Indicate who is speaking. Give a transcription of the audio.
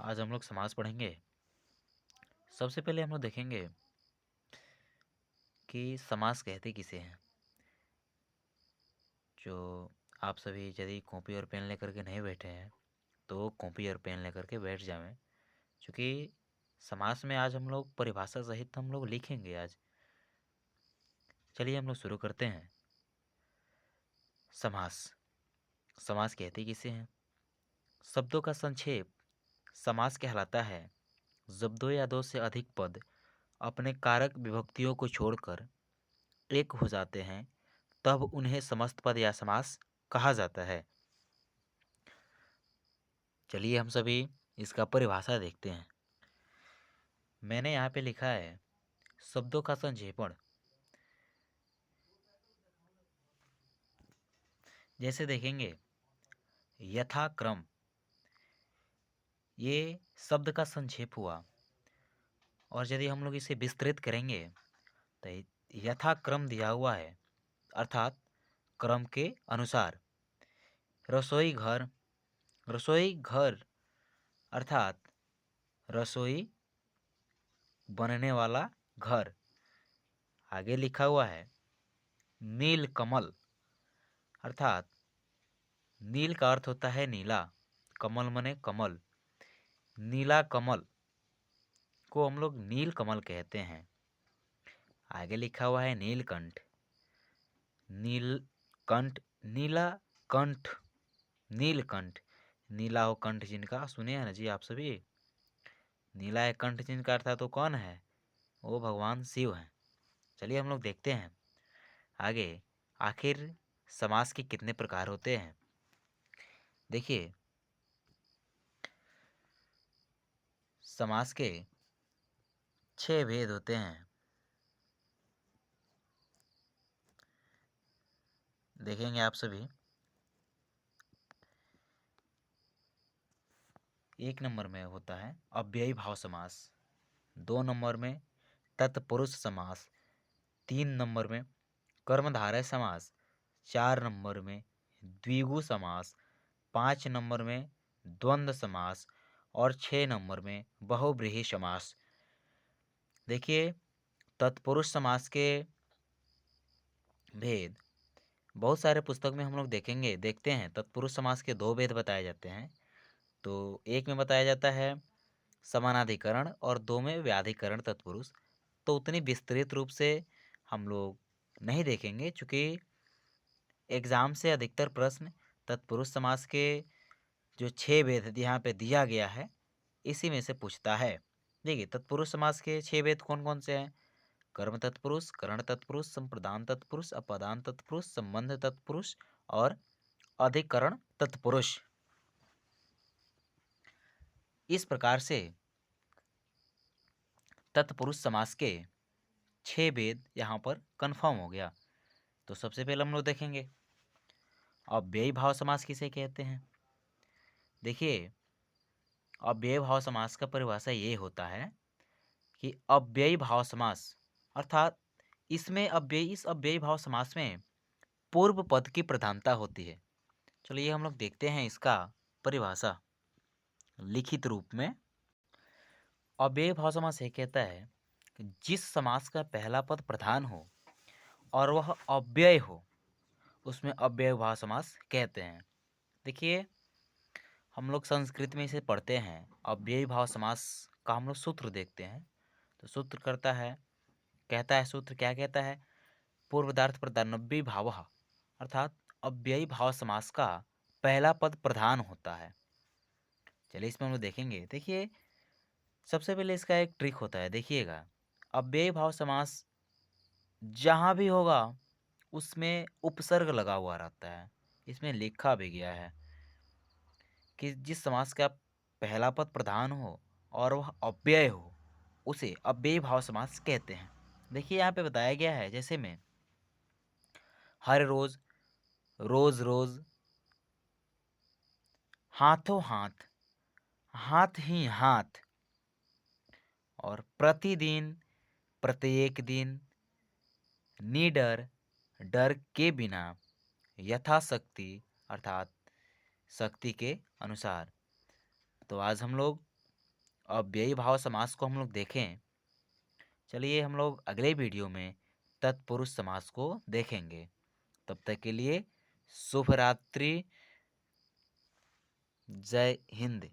Speaker 1: आज हम लोग समास पढ़ेंगे। सबसे पहले हम लोग देखेंगे कि समास कहते किसे हैं। जो आप सभी यदि कॉपी और पेन लेकर के नहीं बैठे हैं तो कॉपी और पेन लेकर के बैठ जाएं, क्योंकि समास में आज हम लोग परिभाषा सहित हम लोग लिखेंगे आज। चलिए हम लोग शुरू करते हैं। समास। समास कहते किसे हैं? शब्दों का संक्षेप समास कहलाता है। जब दो या दो से अधिक पद अपने कारक विभक्तियों को छोड़कर एक हो जाते हैं तब उन्हें समस्त पद या समास कहा जाता है। चलिए हम सभी इसका परिभाषा देखते हैं। मैंने यहाँ पे लिखा है शब्दों का संक्षेपण। जैसे देखेंगे यथाक्रम, ये शब्द का संक्षेप हुआ। और यदि हम लोग इसे विस्तृत करेंगे तो यथाक्रम दिया हुआ है, अर्थात क्रम के अनुसार। रसोई घर, रसोई घर अर्थात रसोई बनने वाला घर। आगे लिखा हुआ है नील कमल, अर्थात नील का अर्थ होता है नीला, कमल मने कमल। नीला कमल को हम लोग नील कमल कहते हैं। आगे लिखा हुआ है नीलकंठ। नीलकंठ, नीला कंठ, नीलकंठ, नीला हो कंठ जिनका, सुने हैं ना जी आप सभी। नीला है कंठ जिनका अर्थात तो कौन है? वो भगवान शिव हैं। चलिए हम लोग देखते हैं आगे, आखिर समास के कितने प्रकार होते हैं। देखिए समास के 6 भेद होते हैं। देखेंगे आप सभी। 1 नंबर में होता है अव्ययी भाव समास, 2 नंबर में तत्पुरुष समास, 3 नंबर में कर्मधारय समास, 4 नंबर में द्विगु समास, 5 नंबर में द्वंद्व समास और 6 नंबर में बहुव्रीहि समास। देखिए तत्पुरुष समास के भेद बहुत सारे पुस्तक में हम लोग देखते हैं। तत्पुरुष समास के 2 भेद बताए जाते हैं। तो एक में बताया जाता है समानाधिकरण और 2 में व्याधिकरण तत्पुरुष। तो उतनी विस्तृत रूप से हम लोग नहीं देखेंगे, चूँकि एग्ज़ाम से अधिकतर प्रश्न तत्पुरुष समास के जो 6 भेद यहाँ पे दिया गया है इसी में से पूछता है। देखिए तत्पुरुष समास के 6 भेद कौन कौन से हैं? कर्म तत्पुरुष, करण तत्पुरुष, संप्रदान तत्पुरुष, अपादान तत्पुरुष, संबंध तत्पुरुष और अधिकरण तत्पुरुष। इस प्रकार से तत्पुरुष समास के 6 भेद यहाँ पर कंफर्म हो गया। तो सबसे पहले हम लोग देखेंगे अव्ययी भाव समास किसे कहते हैं। देखिए अव्ययी भाव समास का परिभाषा ये होता है कि अव्ययी भाव समास अर्थात इस अव्ययी भाव समास में पूर्व पद की प्रधानता होती है। चलिए हम लोग देखते हैं इसका परिभाषा लिखित रूप में। अव्ययी भाव समास ये कहता है कि जिस समास का पहला पद प्रधान हो और वह अव्यय हो उसमें अव्ययी भाव समास कहते हैं। देखिए हम लोग संस्कृत में इसे पढ़ते हैं। अव्ययी भाव समास का हम लोग सूत्र देखते हैं। तो सूत्र कहता है सूत्र क्या कहता है? पूर्वदार्थ प्रधानव्ययी भावः, अर्थात अव्ययी भाव समास का पहला पद प्रधान होता है। चलिए इसमें हम लोग देखेंगे। देखिए सबसे पहले इसका एक ट्रिक होता है, देखिएगा। अव्ययी भाव समास जहाँ भी होगा उसमें उपसर्ग लगा हुआ रहता है। इसमें लिखा भी गया है कि जिस समास का पहला पद प्रधान हो और वह अव्यय हो उसे अव्ययी भाव समास कहते हैं। देखिए यहाँ पे बताया गया है, जैसे में हर रोज, रोज रोज, हाथों हाथ, हाथ ही हाथ और प्रतिदिन, प्रत्येक दिन, निडर, डर के बिना, यथाशक्ति अर्थात शक्ति के अनुसार। तो आज हम लोग अव्ययी भाव समास को हम लोग देखें। चलिए हम लोग अगले वीडियो में तत्पुरुष समास को देखेंगे। तब तक के लिए शुभ रात्रि, जय हिंद।